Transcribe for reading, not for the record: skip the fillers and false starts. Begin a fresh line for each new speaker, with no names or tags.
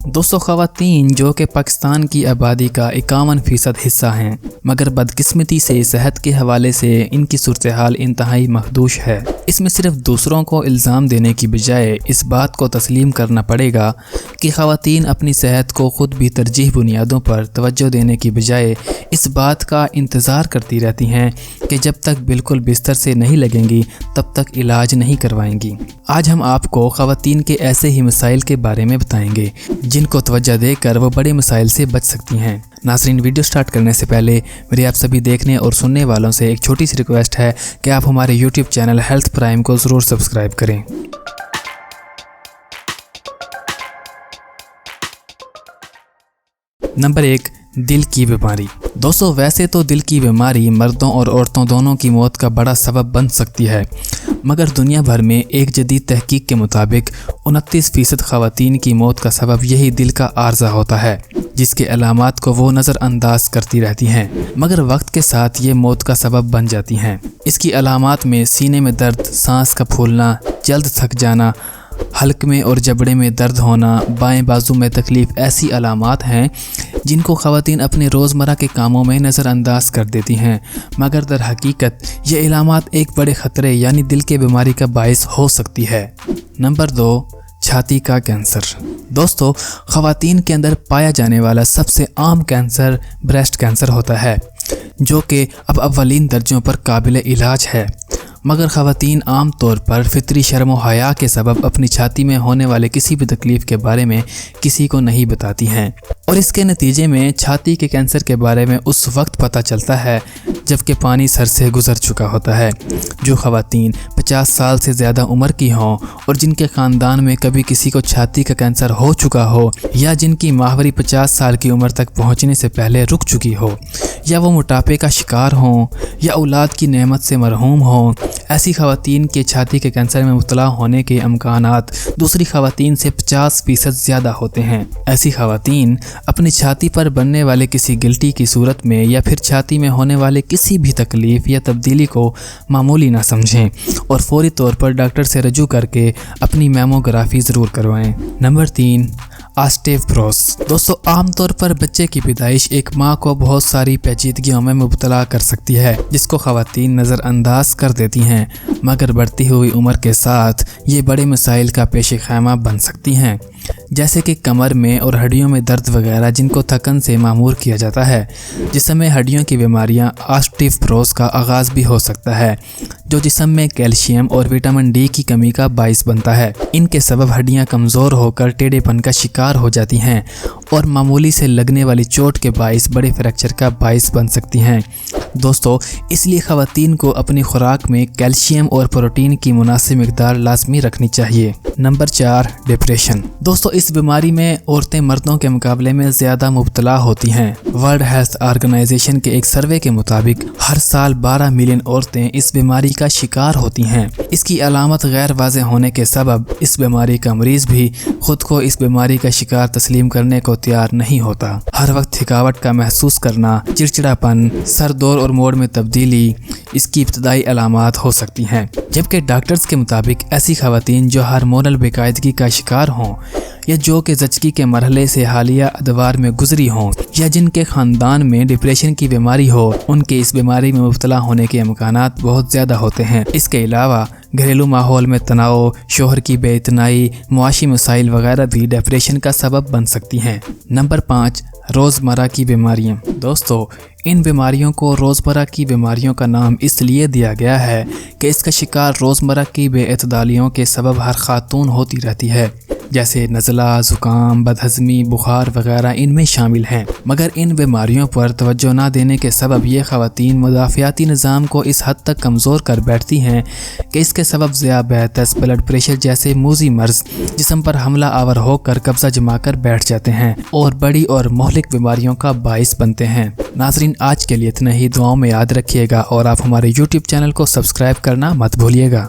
दोस्तों, ख़वातीन जो कि पाकिस्तान की आबादी का 51% हिस्सा हैं, मगर बदकिस्मती से सेहत के हवाले से इनकी सूरत हाल इंतहाई महदूश है। इसमें सिर्फ दूसरों को इल्ज़ाम देने की बजाय इस बात को तस्लीम करना पड़ेगा कि ख़वातीन अपनी सेहत को ख़ुद भी तरजीह बुनियादों पर तवज्जो देने की बजाय इस बात का इंतज़ार करती रहती हैं कि जब तक बिल्कुल बिस्तर से नहीं लगेंगी तब तक इलाज नहीं करवाएंगी। आज हम आपको ख़वातीन के ऐसे ही मसाइल के बारे में बताएंगे जिनको तवज्जो देकर वो बड़े मसाइल से बच सकती हैं। नाज़रीन, वीडियो स्टार्ट करने से पहले मेरी आप सभी देखने और सुनने वालों से एक छोटी सी रिक्वेस्ट है कि आप हमारे यूट्यूब चैनल हेल्थ प्राइम को ज़रूर सब्सक्राइब करें। नंबर 1, दिल की बीमारी। दोस्तों, वैसे तो दिल की बीमारी मर्दों और औरतों दोनों की मौत का बड़ा सबब बन सकती है, मगर दुनिया भर में एक जदीद तहकीक के मुताबिक 29% ख़वातीन की मौत का सबब यही दिल का आर्जा होता है, जिसके अलामात को वो नज़रअंदाज करती रहती हैं, मगर वक्त के साथ ये मौत का सबब बन जाती हैं। इसकी अलामात में सीने में दर्द, सांस का फूलना, जल्द थक जाना, हल्क में और जबड़े में दर्द होना, बाएं बाजू में तकलीफ़ ऐसी अलामात हैं जिनको ख़वातीन अपने रोज़मर्रा के कामों में नज़रअंदाज कर देती हैं, मगर दर हकीकत ये अलामात एक बड़े ख़तरे यानी दिल के बीमारी का बायस हो सकती है। नंबर 2, छाती का कैंसर। दोस्तों, ख़वातीन के अंदर पाया जाने वाला सबसे आम कैंसर ब्रेस्ट कैंसर होता है, जो कि अब अव्वलीन दर्जों पर काबिल इलाज है, मगर ख़वातीन आम तौर पर फितरी शर्म व हया के सबब अपनी छाती में होने वाले किसी भी तकलीफ़ के बारे में किसी को नहीं बताती हैं, और इसके नतीजे में छाती के कैंसर के बारे में उस वक्त पता चलता है जबकि पानी सर से गुज़र चुका होता है। जो ख़वातीन 50 साल से ज़्यादा उम्र की हों और जिनके ख़ानदान में कभी किसी को छाती का कैंसर हो चुका हो, या जिनकी माहवारी 50 साल की उम्र तक पहुँचने से पहले रुक चुकी हो, या वो मोटापे का शिकार हों, या औलाद की नेमत से मरहूम हों, ऐसी ख़वातीन के छाती के कैंसर में मुब्तला होने के इम्कानात दूसरी ख़वातीन से 50% ज़्यादा होते हैं। ऐसी ख़वातीन अपनी छाती पर बनने वाले किसी गिल्टी की सूरत में या फिर छाती में होने वाले किसी भी तकलीफ़ या तब्दीली को मामूली ना समझें और फौरी तौर पर डॉक्टर से रजू करके अपनी मैमोग्राफी ज़रूर करवाएं। Number 3, osteoporosis. दोस्तों, आमतौर पर बच्चे की पैदाइश एक माँ को बहुत सारी पेचीदगियों में मुब्तला कर सकती है, जिसको ख़वातीन नज़रअंदाज कर देती हैं, मगर बढ़ती हुई उम्र के साथ ये बड़े मसाइल का पेश ख़ैमा बन सकती हैं, जैसे कि कमर में और हड्डियों में दर्द वगैरह, जिनको थकन से मामूर किया जाता है, जिसमें हड्डियों की बीमारियां ऑस्टियोपोरोसिस का आगाज़ भी हो सकता है, जो जिस्म में कैल्शियम और विटामिन डी की कमी का बाइस बनता है। इनके सबब हड्डियां कमज़ोर होकर टेढ़ेपन का शिकार हो जाती हैं और मामूली से लगने वाली चोट के बाइस बड़े फ्रैक्चर का बाइस बन सकती हैं। दोस्तों, इसलिए ख़वातीन को अपनी खुराक में कैल्शियम और प्रोटीन की मुनासिब मिकदार लाजमी रखनी चाहिए। Number 4, depression. दोस्तों, इस बीमारी में औरतें मर्दों के मुकाबले में ज़्यादा मुब्तला होती हैं। वर्ल्ड हेल्थ ऑर्गेनाइजेशन के एक सर्वे के मुताबिक हर साल 12 मिलियन औरतें इस बीमारी का शिकार होती हैं। इसकी अलामत गैर वाज़ेह होने के सबब इस बीमारी का मरीज़ भी खुद को इस बीमारी का शिकार तस्लीम करने को तैयार नहीं होता। हर वक्त थकावट का महसूस करना, चिड़चिड़ापन, सर दौर और मोड में तब्दीली इसकी इब्तदाई अलामात हो सकती हैं, जबकि डॉक्टर्स के मुताबिक ऐसी ख़वातीन जो हार्मोनल बेकायदगी का शिकार हों, या जो कि ज़चगी के मरहले से हालिया अदवार में गुजरी हों, या जिनके ख़ानदान में डिप्रेशन की बीमारी हो, उनके इस बीमारी में मुब्तला होने के इम्कानात बहुत ज़्यादा होते हैं। इसके अलावा घरेलू माहौल में तनाव, शोहर की बेइतनाई, मुआशी मसाइल वगैरह भी डिप्रेशन का सबब बन सकती हैं। नंबर 5, रोज़मर्रा की बीमारियाँ। दोस्तों, इन बीमारियों को रोज़मर्रा की बीमारियों का नाम इसलिए दिया गया है कि इसका शिकार रोज़मर्रा की बेअतदालियों के सबब हर खातून होती रहती है, जैसे नज़ला, ज़ुकाम, बदहज़मी, बुखार वगैरह इनमें शामिल हैं। मगर इन बीमारियों पर तवज्जो ना देने के सबब ये ख़वातीन मुदाफ़ियाती निज़ाम को इस हद तक कमज़ोर कर बैठती हैं कि इसके सबब ज़ियाबैतस, ब्लड प्रेशर जैसे मूज़ी मर्ज़ जिस्म पर हमला आवर होकर कब्ज़ा जमा कर बैठ जाते हैं और बड़ी और मोहलिक बीमारियों का बाइस बनते हैं। नाज़रीन, आज के लिए इतना ही। दुआओं में याद रखिएगा और आप हमारे यूट्यूब चैनल को सब्सक्राइब करना मत भूलिएगा।